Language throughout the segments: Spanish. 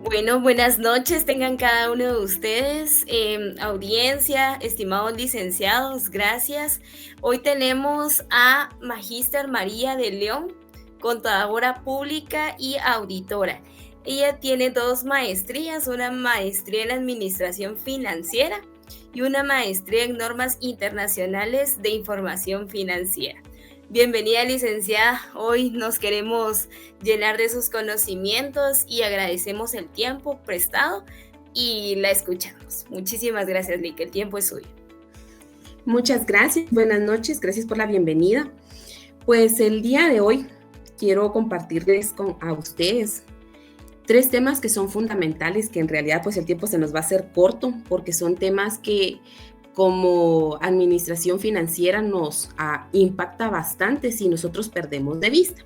Bueno, buenas noches tengan cada uno de ustedes, audiencia, estimados licenciados, gracias. Hoy tenemos a Magíster María de León, contadora pública y auditora. Ella tiene dos maestrías, una maestría en administración financiera y una maestría en normas internacionales de información financiera. Bienvenida, licenciada. Hoy nos queremos llenar de sus conocimientos y agradecemos el tiempo prestado y la escuchamos. Muchísimas gracias, Lick. El tiempo es suyo. Muchas gracias. Buenas noches. Gracias por la bienvenida. Pues el día de hoy quiero compartirles a ustedes 3 temas que son fundamentales, que en realidad pues el tiempo se nos va a hacer corto porque son temas que como administración financiera nos impacta bastante si nosotros perdemos de vista.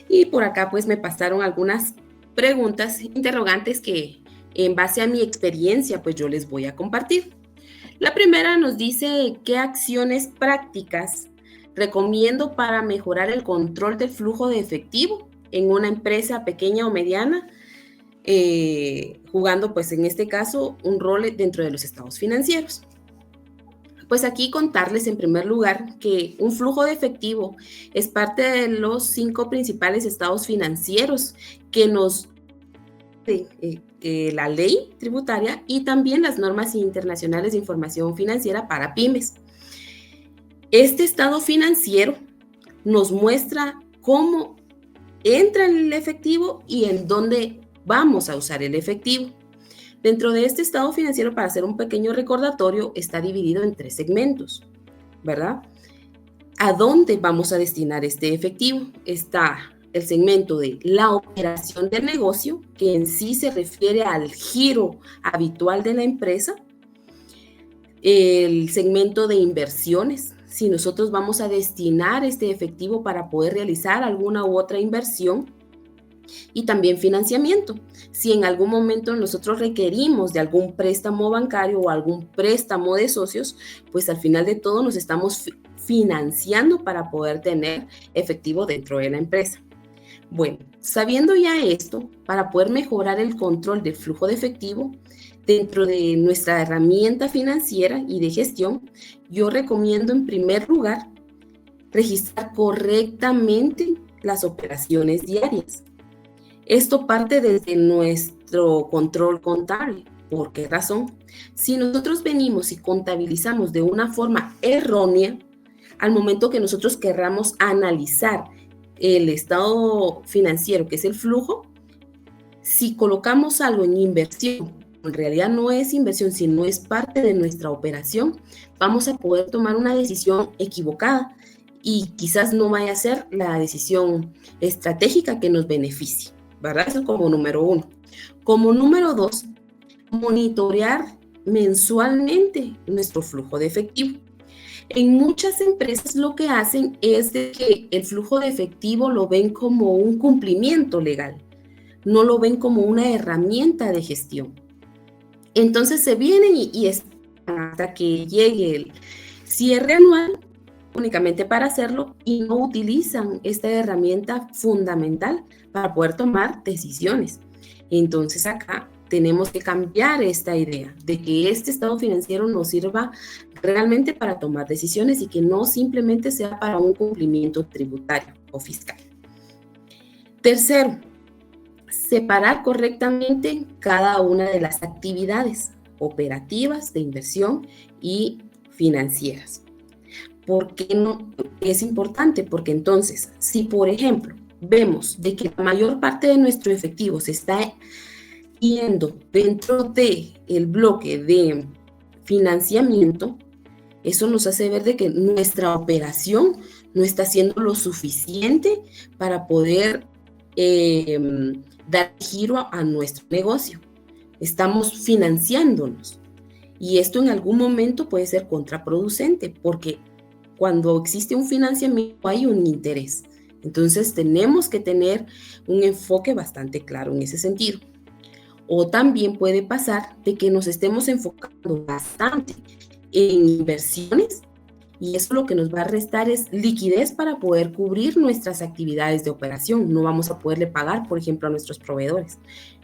Y por acá pues me pasaron algunas preguntas, interrogantes que en base a mi experiencia pues yo les voy a compartir. La primera nos dice qué acciones prácticas recomiendo para mejorar el control del flujo de efectivo en una empresa pequeña o mediana, jugando pues en este caso un rol dentro de los estados financieros. Pues aquí contarles en primer lugar que un flujo de efectivo es parte de los 5 principales estados financieros que nos la ley tributaria y también las normas internacionales de información financiera para pymes. Este estado financiero nos muestra cómo entra el efectivo y en dónde vamos a usar el efectivo. Dentro de este estado financiero, para hacer un pequeño recordatorio, está dividido en 3 segmentos, ¿verdad? ¿A dónde vamos a destinar este efectivo? Está el segmento de la operación del negocio, que en sí se refiere al giro habitual de la empresa. El segmento de inversiones, si nosotros vamos a destinar este efectivo para poder realizar alguna u otra inversión. Y también financiamiento. Si en algún momento nosotros requerimos de algún préstamo bancario o algún préstamo de socios, pues al final de todo nos estamos financiando para poder tener efectivo dentro de la empresa. Bueno, sabiendo ya esto, para poder mejorar el control del flujo de efectivo dentro de nuestra herramienta financiera y de gestión, yo recomiendo en primer lugar registrar correctamente las operaciones diarias. Esto parte desde nuestro control contable. ¿Por qué razón? Si nosotros venimos y contabilizamos de una forma errónea, al momento que nosotros querramos analizar el estado financiero, que es el flujo, si colocamos algo en inversión, en realidad no es inversión, sino es parte de nuestra operación, vamos a poder tomar una decisión equivocada y quizás no vaya a ser la decisión estratégica que nos beneficie, ¿verdad? Eso como número 1. Como número 2, monitorear mensualmente nuestro flujo de efectivo. En muchas empresas lo que hacen es de que el flujo de efectivo lo ven como un cumplimiento legal, no lo ven como una herramienta de gestión. Entonces se vienen y hasta que llegue el cierre anual únicamente para hacerlo y no utilizan esta herramienta fundamental para poder tomar decisiones. Entonces acá tenemos que cambiar esta idea de que este estado financiero nos sirva realmente para tomar decisiones y que no simplemente sea para un cumplimiento tributario o fiscal. Tercero, separar correctamente cada una de las actividades operativas, de inversión y financieras. ¿Por qué no es importante? Porque entonces, si por ejemplo vemos de que la mayor parte de nuestro efectivo se está yendo dentro del bloque de financiamiento, eso nos hace ver de que nuestra operación no está haciendo lo suficiente para poder dar giro a nuestro negocio. Estamos financiándonos y esto en algún momento puede ser contraproducente porque cuando existe un financiamiento hay un interés. Entonces tenemos que tener un enfoque bastante claro en ese sentido. O también puede pasar de que nos estemos enfocando bastante en inversiones Y eso lo que nos va a restar es liquidez para poder cubrir nuestras actividades de operación. No vamos a poderle pagar, por ejemplo, a nuestros proveedores.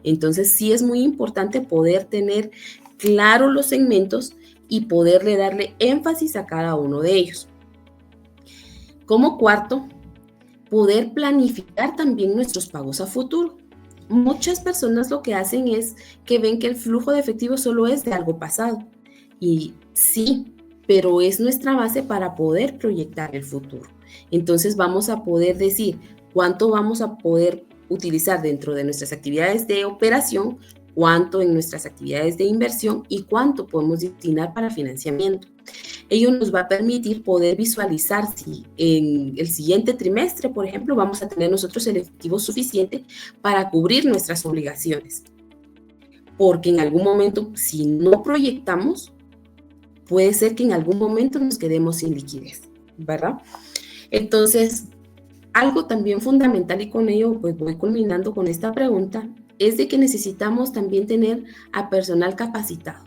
Entonces, sí es muy importante poder tener claros los segmentos y poderle darle énfasis a cada uno de ellos. Como cuarto, poder planificar también nuestros pagos a futuro. Muchas personas lo que hacen es que ven que el flujo de efectivo solo es de algo pasado. Y sí, pero es nuestra base para poder proyectar el futuro. Entonces vamos a poder decir cuánto vamos a poder utilizar dentro de nuestras actividades de operación, cuánto en nuestras actividades de inversión y cuánto podemos destinar para financiamiento. Ello nos va a permitir poder visualizar si en el siguiente trimestre, por ejemplo, vamos a tener nosotros el efectivo suficiente para cubrir nuestras obligaciones. Porque en algún momento, si no proyectamos, puede ser que en algún momento nos quedemos sin liquidez, ¿verdad? Entonces, algo también fundamental, y con ello pues voy culminando con esta pregunta, es de que necesitamos también tener a personal capacitado.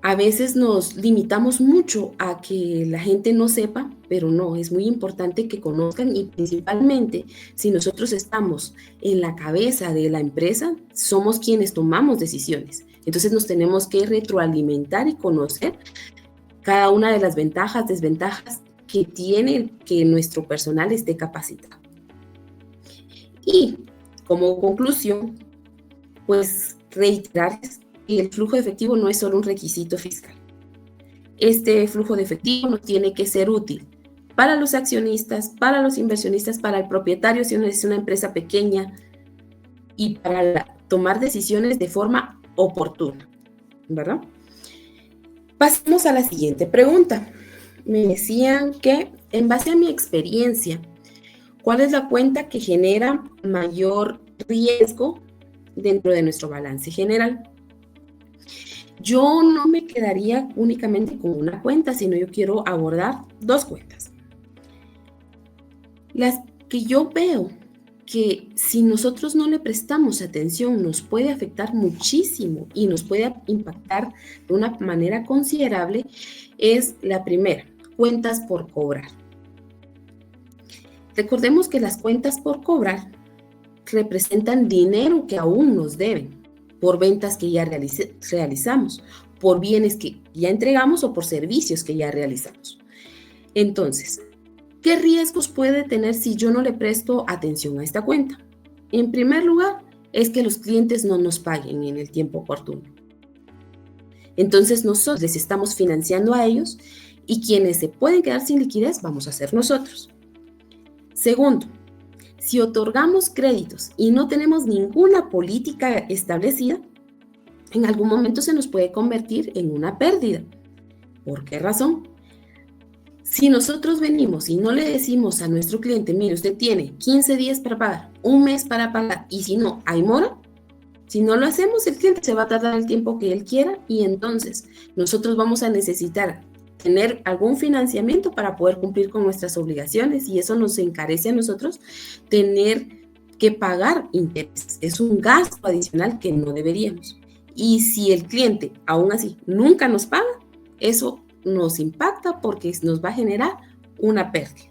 A veces nos limitamos mucho a que la gente no sepa, pero no, es muy importante que conozcan, y principalmente si nosotros estamos en la cabeza de la empresa, somos quienes tomamos decisiones. Entonces nos tenemos que retroalimentar y conocer cada una de las ventajas, desventajas que tiene que nuestro personal esté capacitado. Y como conclusión, pues reiterarles que el flujo de efectivo no es solo un requisito fiscal. Este flujo de efectivo nos tiene que ser útil para los accionistas, para los inversionistas, para el propietario si es una empresa pequeña, y para tomar decisiones de forma oportuna, ¿verdad? Pasemos a la siguiente pregunta. Me decían que, en base a mi experiencia, ¿cuál es la cuenta que genera mayor riesgo dentro de nuestro balance general? Yo no me quedaría únicamente con una cuenta, sino yo quiero abordar dos cuentas. Las que yo veo que si nosotros no le prestamos atención nos puede afectar muchísimo y nos puede impactar de una manera considerable es la primera, cuentas por cobrar. Recordemos que las cuentas por cobrar representan dinero que aún nos deben por ventas que ya realizamos, por bienes que ya entregamos o por servicios que ya realizamos. Entonces, ¿qué riesgos puede tener si yo no le presto atención a esta cuenta? En primer lugar, es que los clientes no nos paguen en el tiempo oportuno. Entonces, nosotros les estamos financiando a ellos y quienes se pueden quedar sin liquidez vamos a ser nosotros. Segundo, si otorgamos créditos y no tenemos ninguna política establecida, en algún momento se nos puede convertir en una pérdida. ¿Por qué razón? Si nosotros venimos y no le decimos a nuestro cliente, mire, usted tiene 15 días para pagar, un mes para pagar, y si no, hay mora, si no lo hacemos, el cliente se va a tardar el tiempo que él quiera y entonces nosotros vamos a necesitar tener algún financiamiento para poder cumplir con nuestras obligaciones y eso nos encarece a nosotros tener que pagar intereses. Es un gasto adicional que no deberíamos. Y si el cliente aún así nunca nos paga, eso nos impacta porque nos va a generar una pérdida.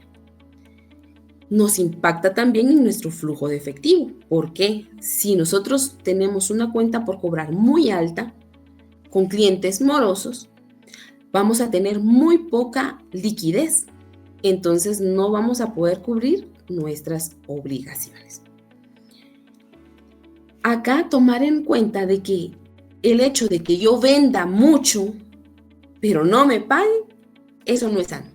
Nos impacta también en nuestro flujo de efectivo, porque si nosotros tenemos una cuenta por cobrar muy alta, con clientes morosos, vamos a tener muy poca liquidez, entonces no vamos a poder cubrir nuestras obligaciones. Acá tomar en cuenta de que el hecho de que yo venda mucho, pero no me paguen, eso no es sano.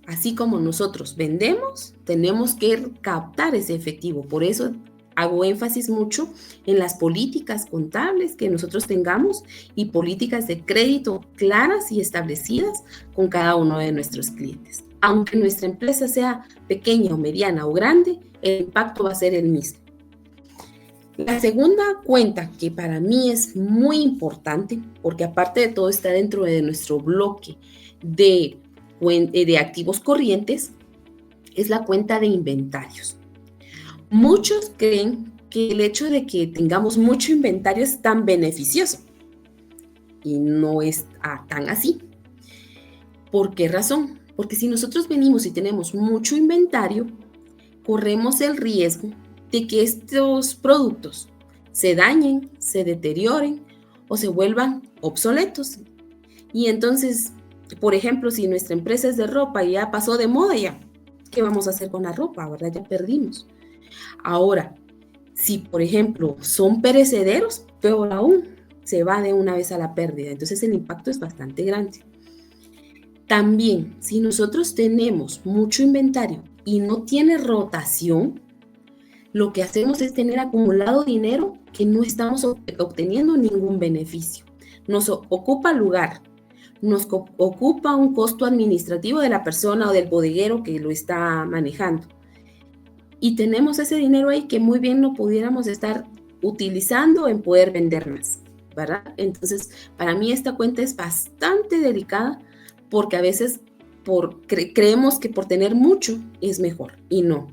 Así como nosotros vendemos, tenemos que captar ese efectivo. Por eso hago énfasis mucho en las políticas contables que nosotros tengamos y políticas de crédito claras y establecidas con cada uno de nuestros clientes. Aunque nuestra empresa sea pequeña o mediana o grande, el impacto va a ser el mismo. La segunda cuenta que para mí es muy importante, porque aparte de todo está dentro de nuestro bloque de activos corrientes, es la cuenta de inventarios. Muchos creen que el hecho de que tengamos mucho inventario es tan beneficioso y no es tan así. ¿Por qué razón? Porque si nosotros venimos y tenemos mucho inventario, corremos el riesgo de que estos productos se dañen, se deterioren o se vuelvan obsoletos. Y entonces, por ejemplo, si nuestra empresa es de ropa y ya pasó de moda, ya, ¿qué vamos a hacer con la ropa, verdad? Ya perdimos. Ahora, si por ejemplo son perecederos, peor aún, se va de una vez a la pérdida. Entonces el impacto es bastante grande. También, si nosotros tenemos mucho inventario y no tiene rotación, lo que hacemos es tener acumulado dinero que no estamos obteniendo ningún beneficio. Nos ocupa lugar, nos ocupa un costo administrativo de la persona o del bodeguero que lo está manejando. Y tenemos ese dinero ahí que muy bien lo pudiéramos estar utilizando en poder vender más, ¿verdad? Entonces, para mí esta cuenta es bastante delicada porque a veces creemos que por tener mucho es mejor y no.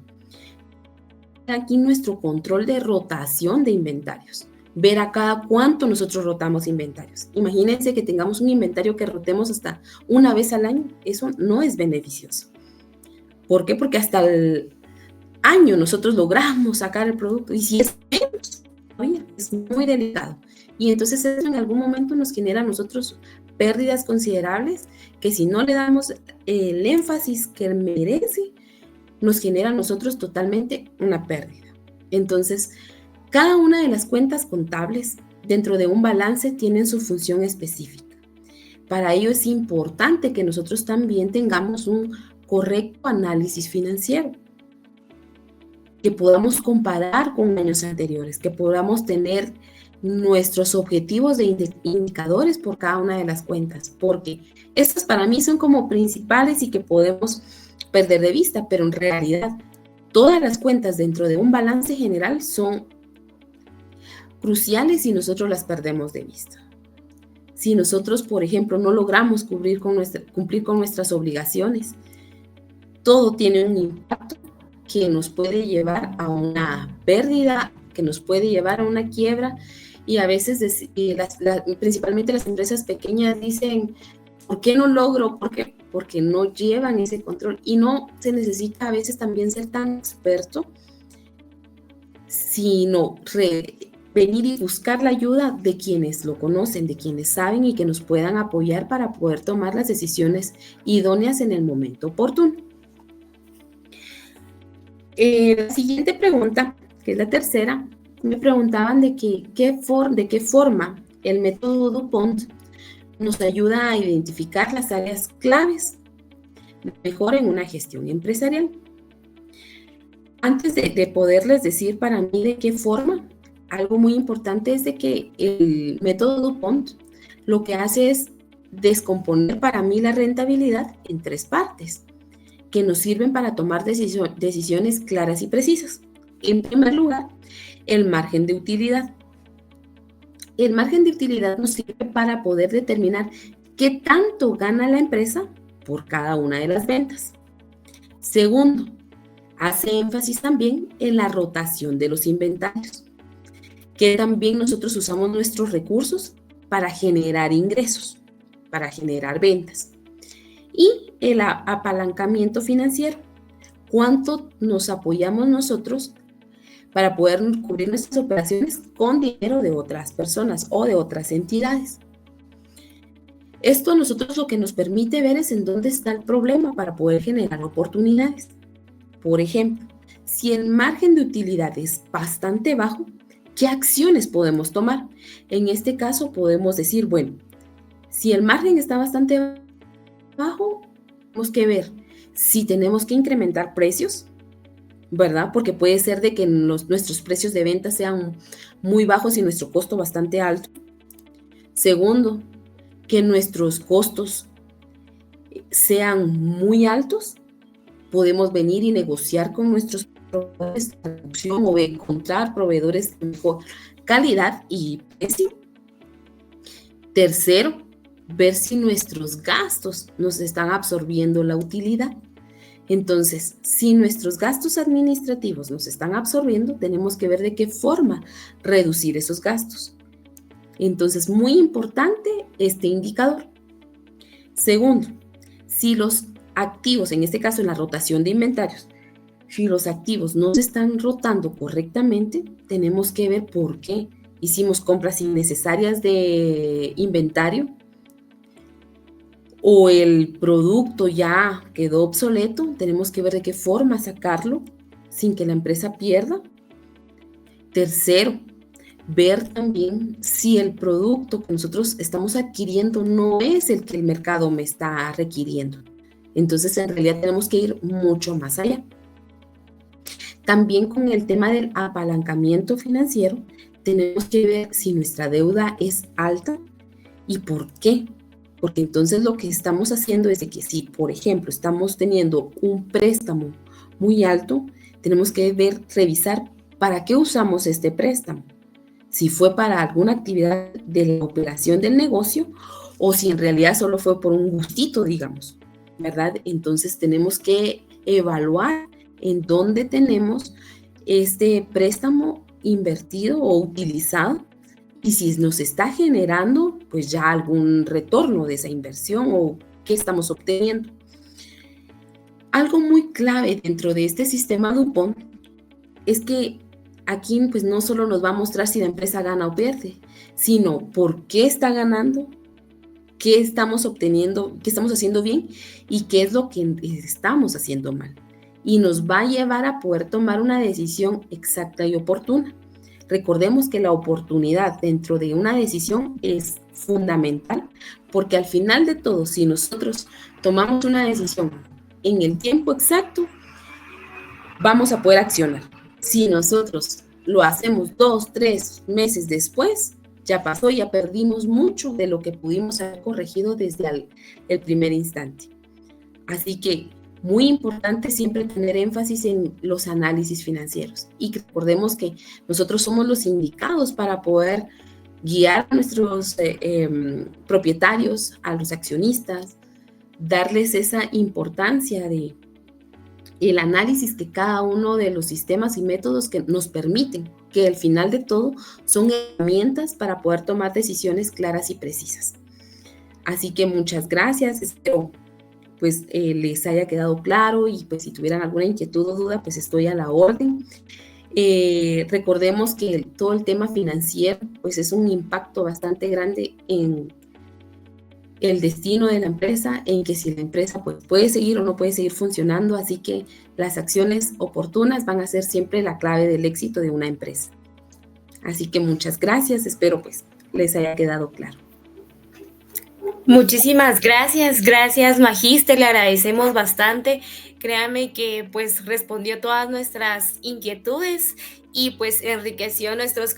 Aquí nuestro control de rotación de inventarios. Ver a cada cuánto nosotros rotamos inventarios. Imagínense que tengamos un inventario que rotemos hasta una vez al año. Eso no es beneficioso. ¿Por qué? Porque hasta el año nosotros logramos sacar el producto. Y si es menos, es muy delicado. Y entonces eso en algún momento nos genera a nosotros pérdidas considerables que si no le damos el énfasis que merece, nos genera a nosotros totalmente una pérdida. Entonces, cada una de las cuentas contables dentro de un balance tienen su función específica. Para ello es importante que nosotros también tengamos un correcto análisis financiero, que podamos comparar con años anteriores, que podamos tener nuestros objetivos de indicadores por cada una de las cuentas, porque estas para mí son como principales y que podemos perder de vista, pero en realidad todas las cuentas dentro de un balance general son cruciales si nosotros las perdemos de vista. Si nosotros, por ejemplo, no logramos cumplir con nuestras obligaciones, todo tiene un impacto que nos puede llevar a una pérdida, que nos puede llevar a una quiebra, y a veces principalmente las empresas pequeñas dicen, ¿por qué no logro? Porque no llevan ese control, y no se necesita a veces también ser tan experto, sino venir y buscar la ayuda de quienes lo conocen, de quienes saben y que nos puedan apoyar para poder tomar las decisiones idóneas en el momento oportuno. La siguiente pregunta, que es la tercera, me preguntaban de qué forma el método DuPont nos ayuda a identificar las áreas claves mejor en una gestión empresarial. Antes de poderles decir para mí de qué forma, algo muy importante es de que el método DuPont lo que hace es descomponer para mí la rentabilidad en 3 partes que nos sirven para tomar decisiones claras y precisas. En primer lugar, el margen de utilidad. El margen de utilidad nos sirve para poder determinar qué tanto gana la empresa por cada una de las ventas. Segundo, hace énfasis también en la rotación de los inventarios, que también nosotros usamos nuestros recursos para generar ingresos, para generar ventas. Y el apalancamiento financiero, cuánto nos apoyamos nosotros para poder cubrir nuestras operaciones con dinero de otras personas o de otras entidades. Esto a nosotros lo que nos permite ver es en dónde está el problema para poder generar oportunidades. Por ejemplo, si el margen de utilidad es bastante bajo, ¿qué acciones podemos tomar? En este caso podemos decir, bueno, si el margen está bastante bajo, tenemos que ver si tenemos que incrementar precios, ¿verdad? Porque puede ser de que nuestros precios de venta sean muy bajos y nuestro costo bastante alto. Segundo, que nuestros costos sean muy altos. Podemos venir y negociar con nuestros proveedores de producción o encontrar proveedores de mejor calidad y precio. Tercero, ver si nuestros gastos nos están absorbiendo la utilidad. Entonces, si nuestros gastos administrativos nos están absorbiendo, tenemos que ver de qué forma reducir esos gastos. Entonces, muy importante este indicador. Segundo, Si los activos, en este caso en la rotación de inventarios, si los activos no se están rotando correctamente, tenemos que ver por qué. Hicimos compras innecesarias de inventario o el producto ya quedó obsoleto, tenemos que ver de qué forma sacarlo sin que la empresa pierda. Tercero, ver también si el producto que nosotros estamos adquiriendo no es el que el mercado me está requiriendo. Entonces, en realidad tenemos que ir mucho más allá. También con el tema del apalancamiento financiero, tenemos que ver si nuestra deuda es alta y por qué. Porque entonces lo que estamos haciendo es de que si, por ejemplo, estamos teniendo un préstamo muy alto, tenemos que revisar para qué usamos este préstamo. Si fue para alguna actividad de la operación del negocio o si en realidad solo fue por un gustito, digamos, ¿verdad? Entonces tenemos que evaluar en dónde tenemos este préstamo invertido o utilizado y si nos está generando pues ya algún retorno de esa inversión o qué estamos obteniendo. Algo muy clave dentro de este sistema DuPont es que aquí pues no solo nos va a mostrar si la empresa gana o pierde, sino por qué está ganando, qué estamos obteniendo, qué estamos haciendo bien y qué es lo que estamos haciendo mal. Y nos va a llevar a poder tomar una decisión exacta y oportuna. Recordemos que la oportunidad dentro de una decisión es fundamental porque al final de todo, si nosotros tomamos una decisión en el tiempo exacto, vamos a poder accionar. Si nosotros lo hacemos 2, 3 meses después, ya pasó, ya perdimos mucho de lo que pudimos haber corregido desde el primer instante. Así que muy importante siempre tener énfasis en los análisis financieros y recordemos que nosotros somos los indicados para poder guiar a nuestros propietarios, a los accionistas, darles esa importancia de el análisis que cada uno de los sistemas y métodos que nos permiten, que al final de todo son herramientas para poder tomar decisiones claras y precisas. Así que muchas gracias, espero pues les haya quedado claro y pues si tuvieran alguna inquietud o duda, pues estoy a la orden. Recordemos que todo el tema financiero pues es un impacto bastante grande en el destino de la empresa, en que si la empresa pues, puede seguir o no puede seguir funcionando, así que las acciones oportunas van a ser siempre la clave del éxito de una empresa. Así que muchas gracias, espero pues les haya quedado claro. Muchísimas gracias Magíster, le agradecemos bastante. Créame que pues respondió todas nuestras inquietudes y pues enriqueció nuestros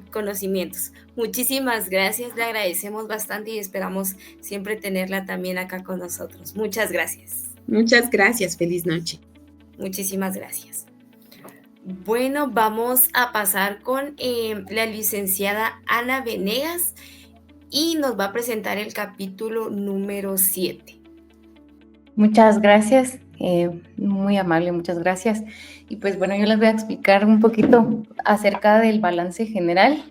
conocimientos. Muchísimas gracias, le agradecemos bastante y esperamos siempre tenerla también acá con nosotros. Muchas gracias. Muchas gracias, feliz noche. Muchísimas gracias. Bueno, vamos a pasar con la licenciada Ana Venegas y nos va a presentar el capítulo número 7. Muchas gracias, muy amable, muchas gracias. Y pues bueno, yo les voy a explicar un poquito acerca del balance general.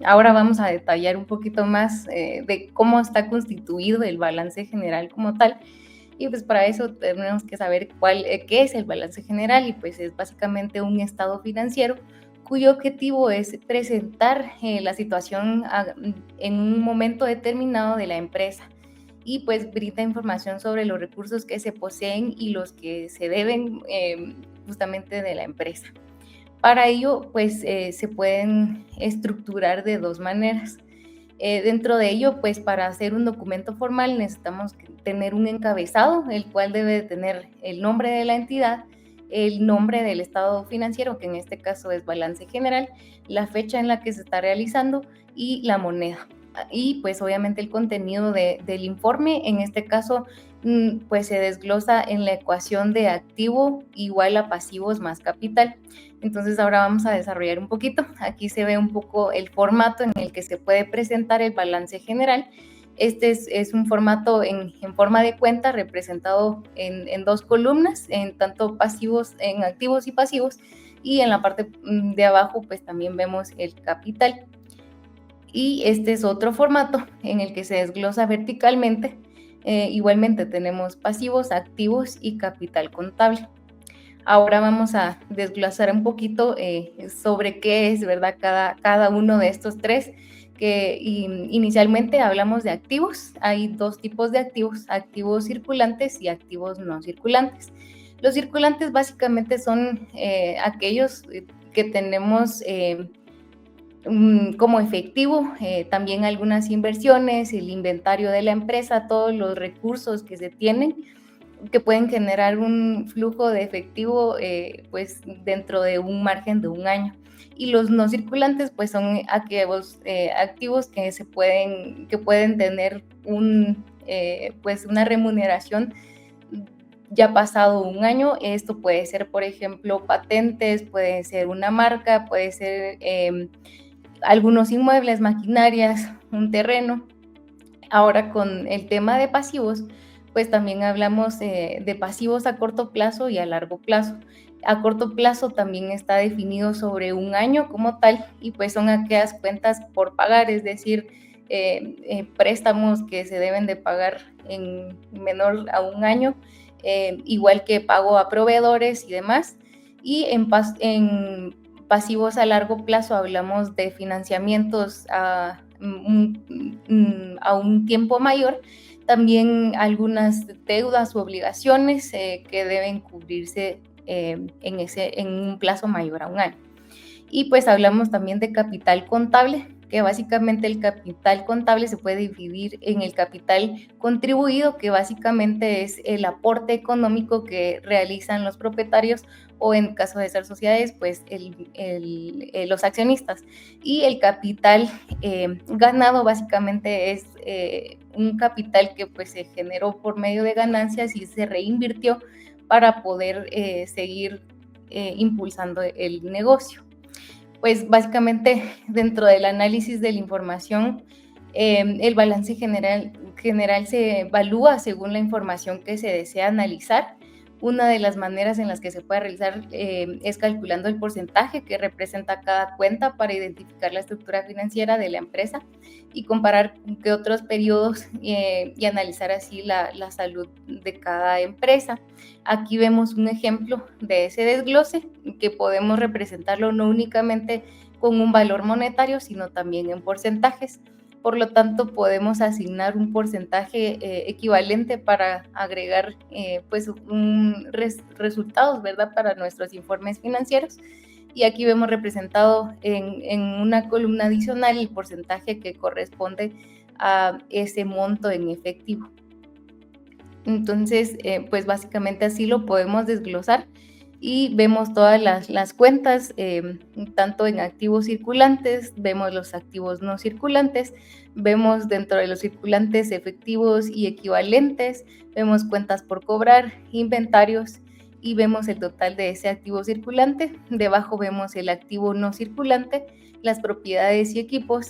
Ahora vamos a detallar un poquito más de cómo está constituido el balance general como tal. Y pues para eso tenemos que saber qué es el balance general y pues es básicamente un estado financiero cuyo objetivo es presentar la situación en un momento determinado de la empresa y pues brinda información sobre los recursos que se poseen y los que se deben justamente de la empresa. Para ello pues se pueden estructurar de dos maneras. Dentro de ello pues para hacer un documento formal necesitamos tener un encabezado, el cual debe tener el nombre de la entidad, el nombre del estado financiero, que en este caso es balance general, la fecha en la que se está realizando y la moneda. Y pues obviamente el contenido del informe, en este caso pues se desglosa en la ecuación de activo igual a pasivos más capital. Entonces ahora vamos a desarrollar un poquito. Aquí se ve un poco el formato en el que se puede presentar el balance general. Este es un formato en forma de cuenta representado en dos columnas, en tanto pasivos, en activos y pasivos, y en la parte de abajo pues también vemos el capital. Y este es otro formato en el que se desglosa verticalmente Igualmente tenemos pasivos, activos y capital contable. Ahora vamos a desglosar un poquito sobre qué es, ¿verdad?, cada uno de estos tres, que inicialmente hablamos de activos. Hay dos tipos de activos: activos circulantes y activos no circulantes. Los circulantes básicamente son aquellos que tenemos como efectivo, también algunas inversiones, el inventario de la empresa, todos los recursos que se tienen, que pueden generar un flujo de efectivo pues dentro de un margen de un año. Y los no circulantes pues son aquellos activos que pueden tener pues una remuneración ya pasado un año. Esto puede ser, por ejemplo, patentes, puede ser una marca, puede ser algunos inmuebles, maquinarias, un terreno. Ahora, con el tema de pasivos, pues también hablamos de pasivos a corto plazo y a largo plazo. A corto plazo también está definido sobre un año como tal, y pues son aquellas cuentas por pagar, es decir, préstamos que se deben de pagar en menor a un año, igual que pago a proveedores y demás. Y en pasivos a largo plazo hablamos de financiamientos a un tiempo mayor, también algunas deudas u obligaciones que deben cubrirse en un plazo mayor a un año. Y pues hablamos también de capital contable, que básicamente el capital contable se puede dividir en el capital contribuido, que básicamente es el aporte económico que realizan los propietarios, o en caso de ser sociedades, pues los accionistas. Y el capital ganado básicamente es un capital que pues se generó por medio de ganancias y se reinvirtió para poder seguir impulsando el negocio. Pues básicamente dentro del análisis de la información, el balance general se evalúa según la información que se desea analizar. Una de las maneras en las que se puede realizar es calculando el porcentaje que representa cada cuenta para identificar la estructura financiera de la empresa y comparar qué otros periodos y analizar así la salud de cada empresa. Aquí vemos un ejemplo de ese desglose, que podemos representarlo no únicamente con un valor monetario, sino también en porcentajes. Por lo tanto, podemos asignar un porcentaje equivalente para agregar pues resultados, ¿verdad?, para nuestros informes financieros. Y aquí vemos representado en una columna adicional el porcentaje que corresponde a ese monto en efectivo. Entonces, pues básicamente así lo podemos desglosar y vemos todas las cuentas, tanto en activos circulantes, vemos los activos no circulantes, vemos dentro de los circulantes efectivos y equivalentes, vemos cuentas por cobrar, inventarios, y vemos el total de ese activo circulante. Debajo vemos el activo no circulante, las propiedades y equipos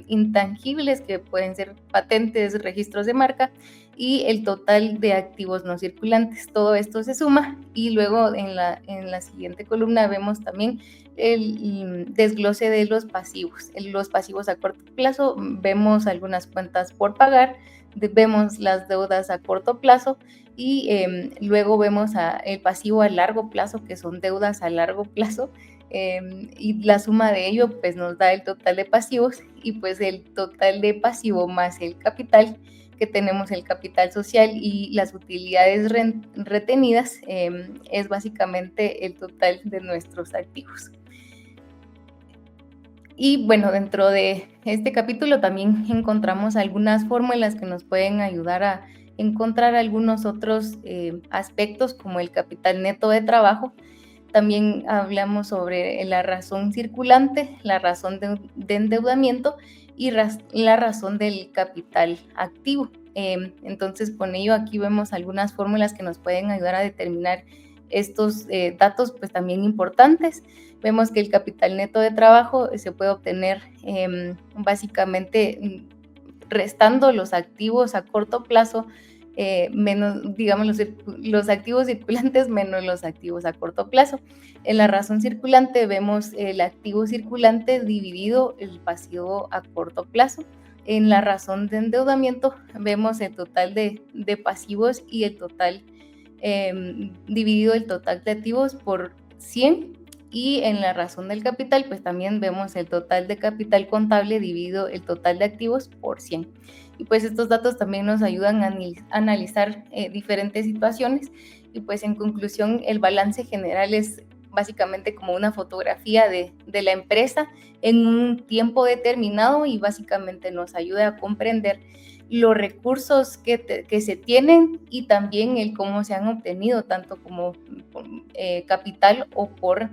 intangibles, que pueden ser patentes, registros de marca, y el total de activos no circulantes. Todo esto se suma, y luego en la siguiente columna vemos también el desglose de los pasivos. Los pasivos a corto plazo, vemos algunas cuentas por pagar, vemos las deudas a corto plazo, y luego vemos el pasivo a largo plazo, que son deudas a largo plazo, y la suma de ello pues nos da el total de pasivos, y pues el total de pasivo más el capital, que tenemos el capital social y las utilidades retenidas, es básicamente el total de nuestros activos. Y bueno, dentro de este capítulo también encontramos algunas fórmulas que nos pueden ayudar a encontrar algunos otros aspectos, como el capital neto de trabajo. También hablamos sobre la razón circulante, la razón de endeudamiento y la razón del capital activo. Entonces, con ello aquí vemos algunas fórmulas que nos pueden ayudar a determinar estos datos pues también importantes. Vemos que el capital neto de trabajo se puede obtener básicamente restando los activos a corto plazo, menos, digamos, los activos circulantes menos los activos a corto plazo. En la razón circulante vemos el activo circulante dividido el pasivo a corto plazo. en la razón de endeudamiento vemos el total de pasivos y el total dividido el total de activos por 100, y en la razón del capital pues también vemos el total de capital contable dividido el total de activos por 100. Y pues estos datos también nos ayudan a analizar diferentes situaciones, y pues en conclusión el balance general es básicamente como una fotografía de la empresa en un tiempo determinado, y básicamente nos ayuda a comprender los recursos que se tienen y también el cómo se han obtenido, tanto como capital o por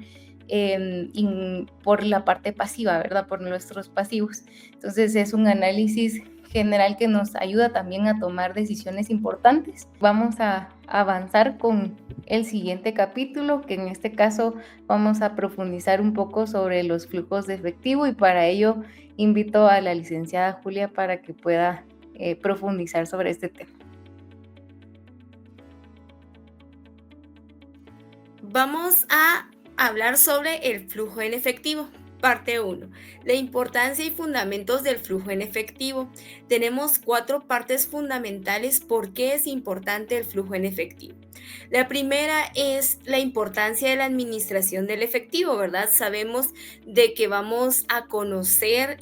la parte pasiva, ¿verdad? Por nuestros pasivos. Entonces es un análisis general que nos ayuda también a tomar decisiones importantes. Vamos a avanzar con el siguiente capítulo, que en este caso vamos a profundizar un poco sobre los flujos de efectivo, y para ello invito a la licenciada Julia para que pueda profundizar sobre este tema. Vamos a hablar sobre el flujo en efectivo. Parte 1. La importancia y fundamentos del flujo en efectivo. Tenemos 4 partes fundamentales por qué es importante el flujo en efectivo. La primera es la importancia de la administración del efectivo, ¿verdad? Sabemos de que vamos a conocer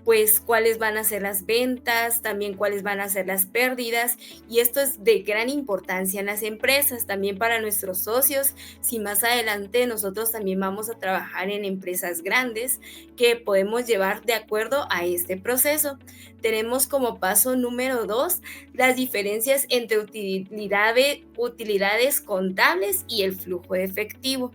pues cuáles van a ser las ventas, también cuáles van a ser las pérdidas, y esto es de gran importancia en las empresas, también para nuestros socios. Si más adelante nosotros también vamos a trabajar en empresas grandes, que podemos llevar de acuerdo a este proceso. Tenemos como paso número 2 las diferencias entre utilidades contables y el flujo de efectivo.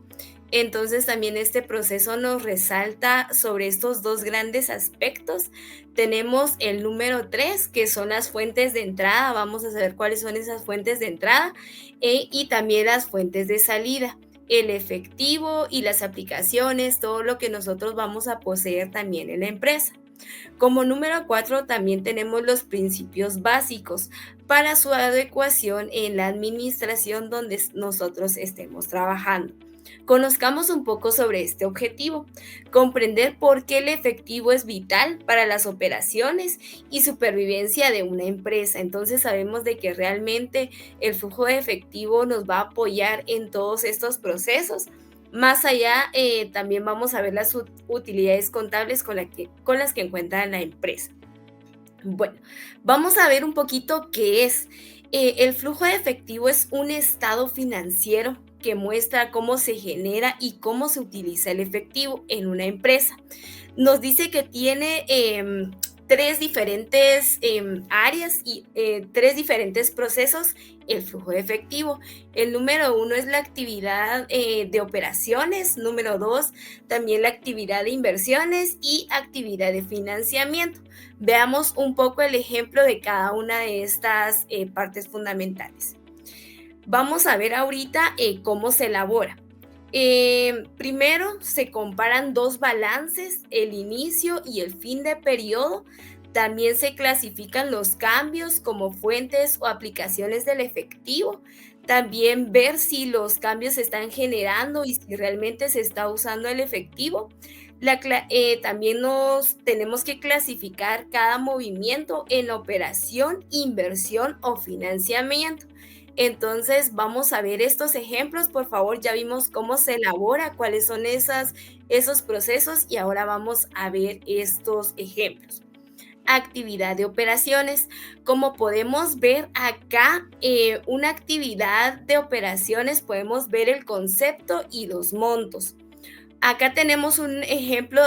Entonces también este proceso nos resalta sobre estos 2 grandes aspectos. Tenemos el número 3, que son las fuentes de entrada. Vamos a saber cuáles son esas fuentes de entrada y también las fuentes de salida. El efectivo y las aplicaciones, todo lo que nosotros vamos a poseer también en la empresa. Como número 4 también tenemos los principios básicos para su adecuación en la administración donde nosotros estemos trabajando. Conozcamos un poco sobre este objetivo, comprender por qué el efectivo es vital para las operaciones y supervivencia de una empresa. Entonces sabemos de que realmente el flujo de efectivo nos va a apoyar en todos estos procesos. Más allá, también vamos a ver las utilidades contables con las que encuentra la empresa. Bueno, vamos a ver un poquito qué es. El flujo de efectivo es un estado financiero que muestra cómo se genera y cómo se utiliza el efectivo en una empresa. Nos dice que tiene 3 diferentes áreas y 3 diferentes procesos el flujo de efectivo. El número 1 es la actividad de operaciones, número 2 también la actividad de inversiones y actividad de financiamiento. Veamos un poco el ejemplo de cada una de estas partes fundamentales. Vamos a ver ahorita cómo se elabora. Primero se comparan 2 balances, el inicio y el fin de periodo. También se clasifican los cambios como fuentes o aplicaciones del efectivo. También ver si los cambios se están generando y si realmente se está usando el efectivo. También nos tenemos que clasificar cada movimiento en operación, inversión o financiamiento. Entonces vamos a ver estos ejemplos. Por favor, ya vimos cómo se elabora, cuáles son esos procesos, y ahora vamos a ver estos ejemplos. Actividad de operaciones. Como podemos ver acá, una actividad de operaciones, podemos ver el concepto y los montos. Acá tenemos un ejemplo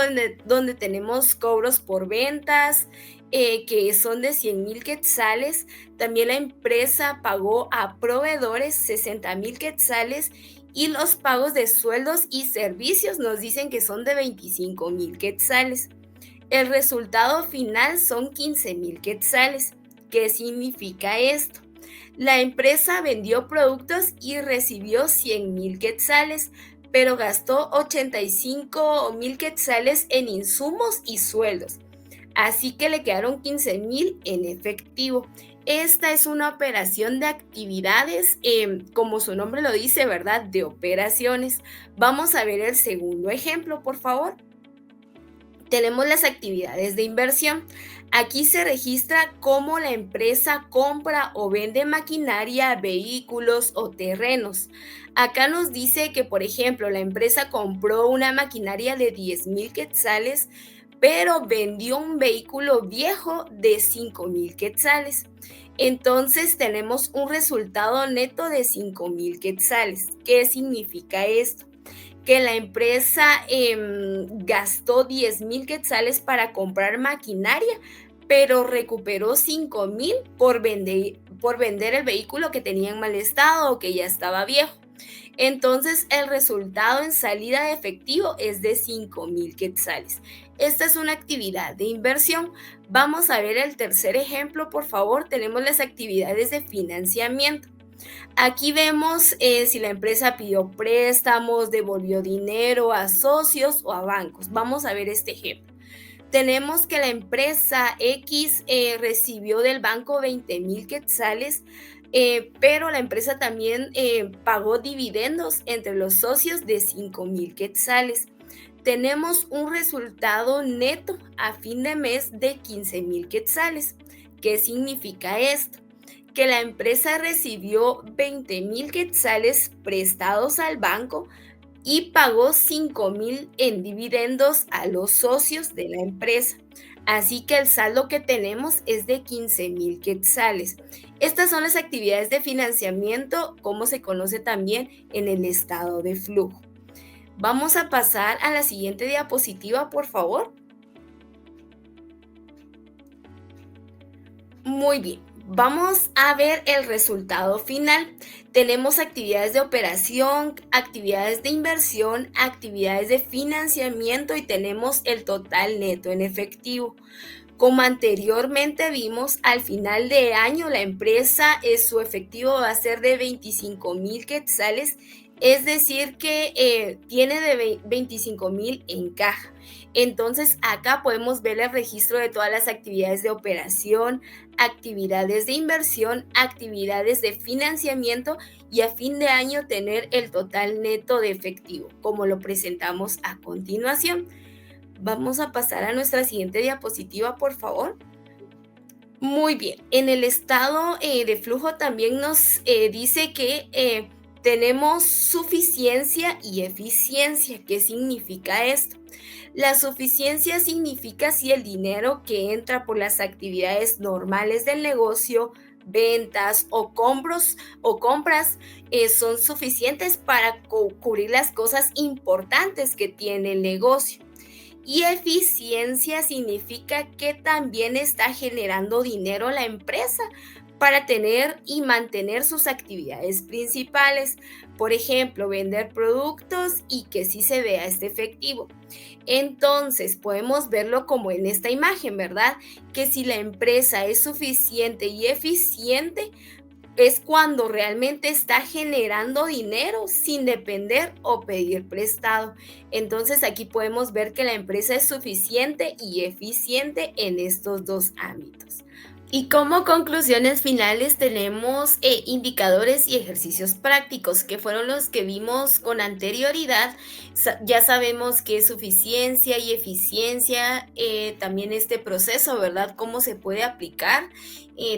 donde tenemos cobros por ventas, que son de 100,000 quetzales. También la empresa pagó a proveedores 60,000 quetzales, y los pagos de sueldos y servicios nos dicen que son de 25,000 quetzales. El resultado final son 15,000 quetzales. ¿Qué significa esto? La empresa vendió productos y recibió 100,000 quetzales, pero gastó 85,000 quetzales en insumos y sueldos. Así que le quedaron 15,000 en efectivo. Esta es una operación de actividades, como su nombre lo dice, ¿verdad? De operaciones. Vamos a ver el segundo ejemplo, por favor. Tenemos las actividades de inversión. Aquí se registra cómo la empresa compra o vende maquinaria, vehículos o terrenos. Acá nos dice que, por ejemplo, la empresa compró una maquinaria de 10,000 quetzales, pero vendió un vehículo viejo de 5,000 quetzales. Entonces tenemos un resultado neto de 5,000 quetzales. ¿Qué significa esto? Que la empresa gastó 10,000 quetzales para comprar maquinaria, pero recuperó 5,000 por vender el vehículo que tenía en mal estado o que ya estaba viejo. Entonces, el resultado en salida de efectivo es de 5,000 quetzales. Esta es una actividad de inversión. Vamos a ver el tercer ejemplo, por favor. Tenemos las actividades de financiamiento. Aquí vemos si la empresa pidió préstamos, devolvió dinero a socios o a bancos. Vamos a ver este ejemplo. Tenemos que la empresa X recibió del banco 20,000 quetzales, pero la empresa también pagó dividendos entre los socios de 5,000 quetzales. Tenemos un resultado neto a fin de mes de 15,000 quetzales. ¿Qué significa esto? Que la empresa recibió 20,000 quetzales prestados al banco y pagó 5,000 en dividendos a los socios de la empresa. Así que el saldo que tenemos es de 15,000 quetzales. Estas son las actividades de financiamiento, como se conoce también en el estado de flujo. Vamos a pasar a la siguiente diapositiva, por favor. Muy bien. Vamos a ver el resultado final. Tenemos actividades de operación, actividades de inversión, actividades de financiamiento y tenemos el total neto en efectivo. Como anteriormente vimos, al final de año la empresa su efectivo va a ser de 25,000 quetzales, es decir que tiene de 25,000 en caja. Entonces acá podemos ver el registro de todas las actividades de operación, actividades de inversión, actividades de financiamiento y a fin de año tener el total neto de efectivo, como lo presentamos a continuación. Vamos a pasar a nuestra siguiente diapositiva, por favor. Muy bien, en el estado de flujo también nos dice que tenemos suficiencia y eficiencia. ¿Qué significa esto? La suficiencia significa si el dinero que entra por las actividades normales del negocio, ventas o compras, son suficientes para cubrir las cosas importantes que tiene el negocio. Y eficiencia significa que también está generando dinero la empresa para tener y mantener sus actividades principales. Por ejemplo, vender productos y que sí se vea este efectivo. Entonces, podemos verlo como en esta imagen, ¿verdad? Que si la empresa es suficiente y eficiente, es cuando realmente está generando dinero sin depender o pedir prestado. Entonces, aquí podemos ver que la empresa es suficiente y eficiente en estos dos ámbitos. Y como conclusiones finales tenemos indicadores y ejercicios prácticos, que fueron los que vimos con anterioridad. Ya sabemos qué es suficiencia y eficiencia, también este proceso, ¿verdad? Cómo se puede aplicar.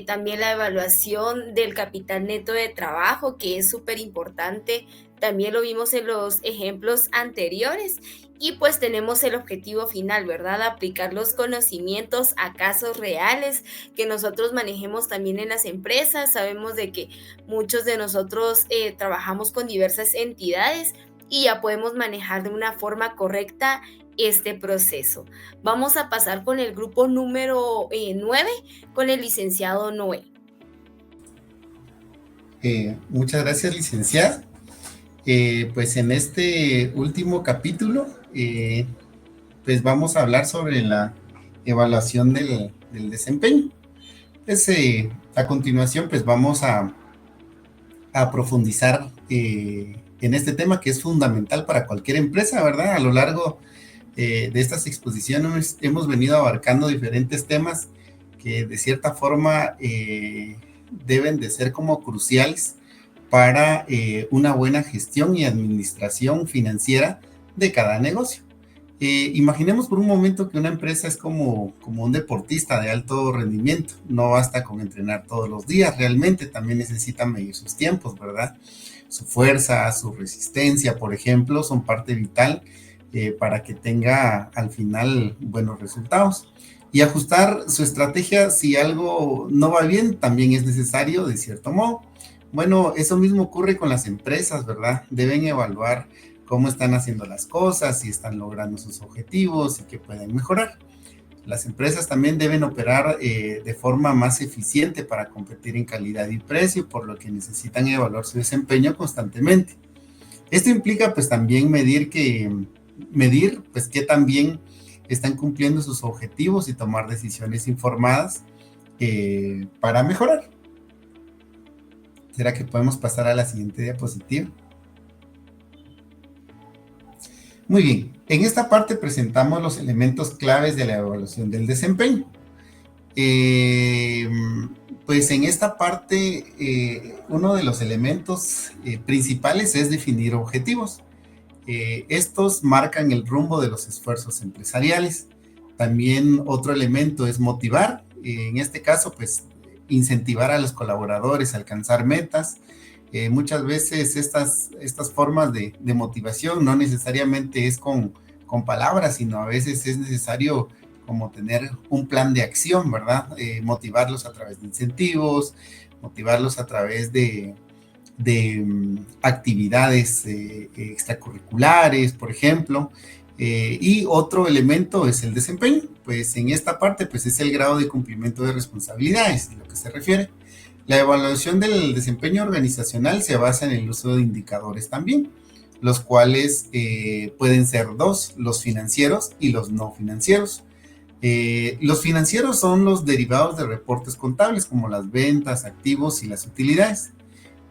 También la evaluación del capital neto de trabajo, que es súper importante. También lo vimos en los ejemplos anteriores. Y pues tenemos el objetivo final, ¿verdad? Aplicar los conocimientos a casos reales que nosotros manejemos también en las empresas. Sabemos de que muchos de nosotros trabajamos con diversas entidades y ya podemos manejar de una forma correcta este proceso. Vamos a pasar con el grupo número 9, con el licenciado Noé. Muchas gracias, licenciada. Pues en este último capítulo, pues vamos a hablar sobre la evaluación del desempeño. Pues, a continuación, pues vamos a profundizar en este tema que es fundamental para cualquier empresa, ¿verdad? A lo largo de estas exposiciones hemos venido abarcando diferentes temas que de cierta forma deben de ser como cruciales para una buena gestión y administración financiera de cada negocio. Imaginemos por un momento que una empresa es como un deportista de alto rendimiento. No basta con entrenar todos los días, realmente también necesita medir sus tiempos, ¿verdad? Su fuerza, su resistencia, por ejemplo, son parte vital para que tenga al final buenos resultados. Y ajustar su estrategia si algo no va bien también es necesario de cierto modo. Bueno, eso mismo ocurre con las empresas, ¿verdad? Deben evaluar cómo están haciendo las cosas, si están logrando sus objetivos y qué pueden mejorar. Las empresas también deben operar de forma más eficiente para competir en calidad y precio, por lo que necesitan evaluar su desempeño constantemente. Esto implica pues también medir pues qué también están cumpliendo sus objetivos y tomar decisiones informadas para mejorar. ¿Será que podemos pasar a la siguiente diapositiva? Muy bien, en esta parte presentamos los elementos claves de la evaluación del desempeño. Pues en esta parte, uno de los elementos principales es definir objetivos. Estos marcan el rumbo de los esfuerzos empresariales. También otro elemento es motivar. En este caso, pues, incentivar a los colaboradores a alcanzar metas. Muchas veces estas formas de motivación no necesariamente es con palabras, sino a veces es necesario como tener un plan de acción, ¿verdad? Motivarlos a través de incentivos, motivarlos a través de actividades extracurriculares, por ejemplo. Y otro elemento es el desempeño. Pues en esta parte pues es el grado de cumplimiento de responsabilidades, a lo que se refiere. La evaluación del desempeño organizacional se basa en el uso de indicadores también, los cuales pueden ser dos, los financieros y los no financieros. Los financieros son los derivados de reportes contables, como las ventas, activos y las utilidades.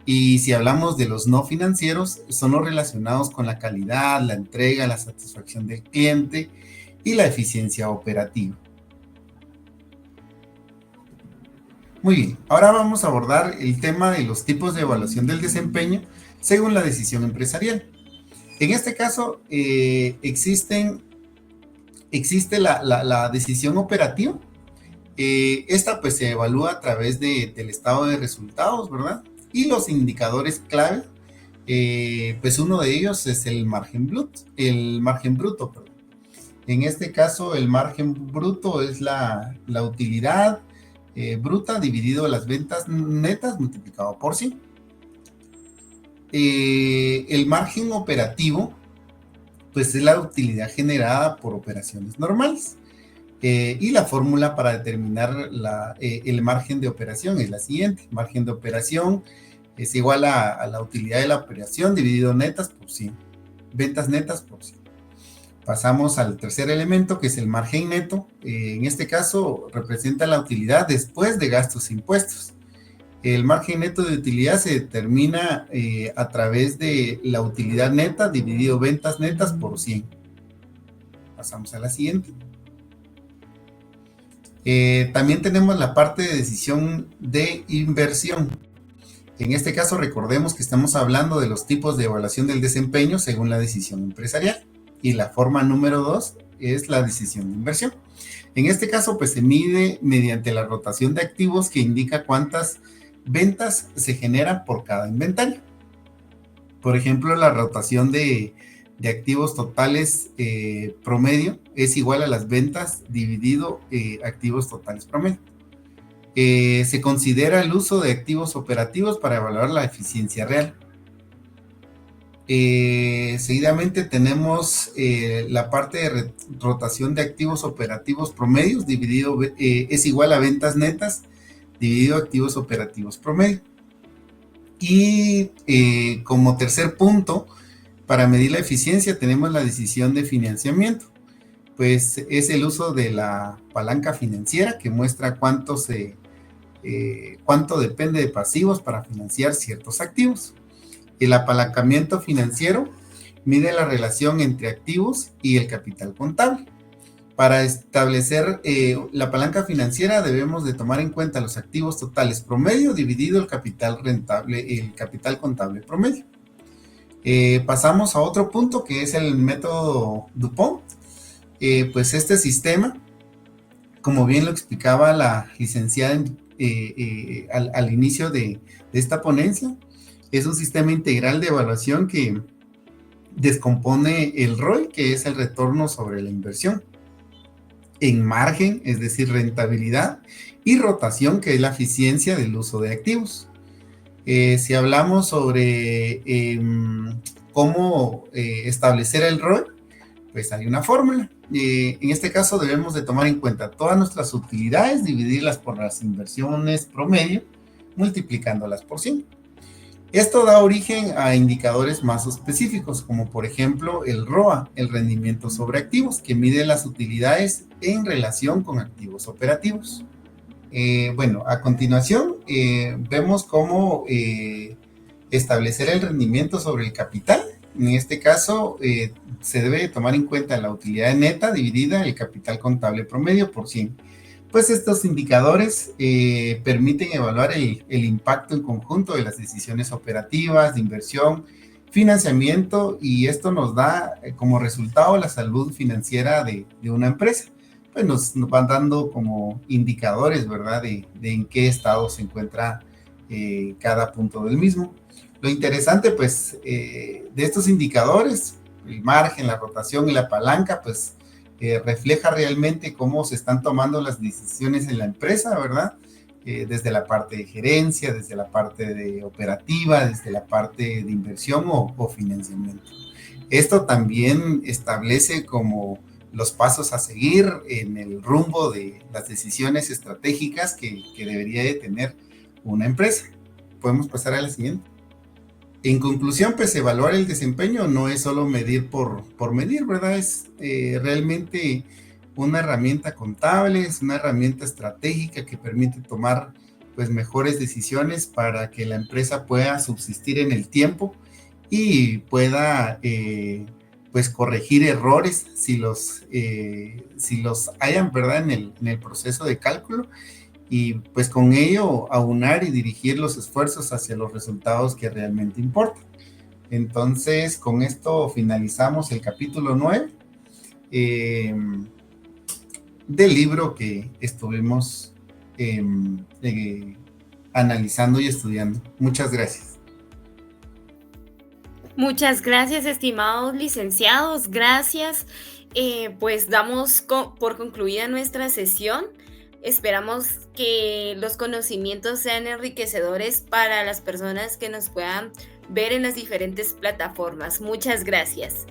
Y si hablamos de los no financieros, son los relacionados con la calidad, la entrega, la satisfacción del cliente y la eficiencia operativa. Muy bien, ahora vamos a abordar el tema de los tipos de evaluación del desempeño según la decisión empresarial. En este caso, existe la decisión operativa. Esta pues se evalúa a través del estado de resultados, ¿verdad? Y los indicadores clave, pues uno de ellos es el margen bruto, perdón. En este caso, el margen bruto es la utilidad bruta dividido las ventas netas multiplicado por 100. El margen operativo, pues es la utilidad generada por operaciones normales. Y la fórmula para determinar el margen de operación es la siguiente. Margen de operación es igual a la utilidad de la operación dividido netas por 100. Ventas netas por 100. Pasamos al tercer elemento, que es el margen neto. En este caso, representa la utilidad después de gastos e impuestos. El margen neto de utilidad se determina a través de la utilidad neta dividido ventas netas por 100. Pasamos a la siguiente. También tenemos la parte de decisión de inversión. En este caso, recordemos que estamos hablando de los tipos de evaluación del desempeño según la decisión empresarial. Y la forma número 2 es la decisión de inversión. En este caso, pues se mide mediante la rotación de activos, que indica cuántas ventas se generan por cada inventario. Por ejemplo, la rotación de activos totales promedio es igual a las ventas dividido activos totales promedio. Se considera el uso de activos operativos para evaluar la eficiencia real. Seguidamente tenemos la parte de rotación de activos operativos promedios dividido es igual a ventas netas dividido activos operativos promedio. Y como tercer punto, para medir la eficiencia tenemos la decisión de financiamiento. Pues es el uso de la palanca financiera, que muestra cuánto depende de pasivos para financiar ciertos activos. El apalancamiento financiero mide la relación entre activos y el capital contable. Para establecer la palanca financiera debemos de tomar en cuenta los activos totales promedio dividido el capital contable promedio. Pasamos a otro punto, que es el método DuPont. Pues este sistema, como bien lo explicaba la licenciada al inicio de esta ponencia, es un sistema integral de evaluación que descompone el ROI, que es el retorno sobre la inversión, en margen, es decir, rentabilidad, y rotación, que es la eficiencia del uso de activos. Si hablamos sobre cómo establecer el ROI, pues hay una fórmula. En este caso debemos de tomar en cuenta todas nuestras utilidades, dividirlas por las inversiones promedio, multiplicándolas por 100. Esto da origen a indicadores más específicos, como por ejemplo el ROA, el rendimiento sobre activos, que mide las utilidades en relación con activos operativos. Bueno, a continuación vemos cómo establecer el rendimiento sobre el capital. En este caso, se debe tomar en cuenta la utilidad neta dividida el capital contable promedio por 100. Pues estos indicadores permiten evaluar el impacto en conjunto de las decisiones operativas, de inversión, financiamiento, y esto nos da como resultado la salud financiera de una empresa. Pues nos van dando como indicadores, ¿verdad?, de en qué estado se encuentra cada punto del mismo. Lo interesante, pues, de estos indicadores, el margen, la rotación y la palanca, pues, refleja realmente cómo se están tomando las decisiones en la empresa, ¿verdad? Desde la parte de gerencia, desde la parte de operativa, desde la parte de inversión o financiamiento. Esto también establece como los pasos a seguir en el rumbo de las decisiones estratégicas que debería de tener una empresa. Podemos pasar a la siguiente. En conclusión, pues evaluar el desempeño no es solo medir por medir, ¿verdad? Es realmente una herramienta contable, es una herramienta estratégica que permite tomar pues mejores decisiones para que la empresa pueda subsistir en el tiempo y pueda pues corregir errores si los hayan, ¿verdad?, en el proceso de cálculo, y pues con ello aunar y dirigir los esfuerzos hacia los resultados que realmente importan. Entonces, con esto finalizamos el capítulo 9 del libro que estuvimos analizando y estudiando. Muchas gracias. Muchas gracias, estimados licenciados. Gracias. Pues damos por concluida nuestra sesión. Esperamos que los conocimientos sean enriquecedores para las personas que nos puedan ver en las diferentes plataformas. Muchas gracias.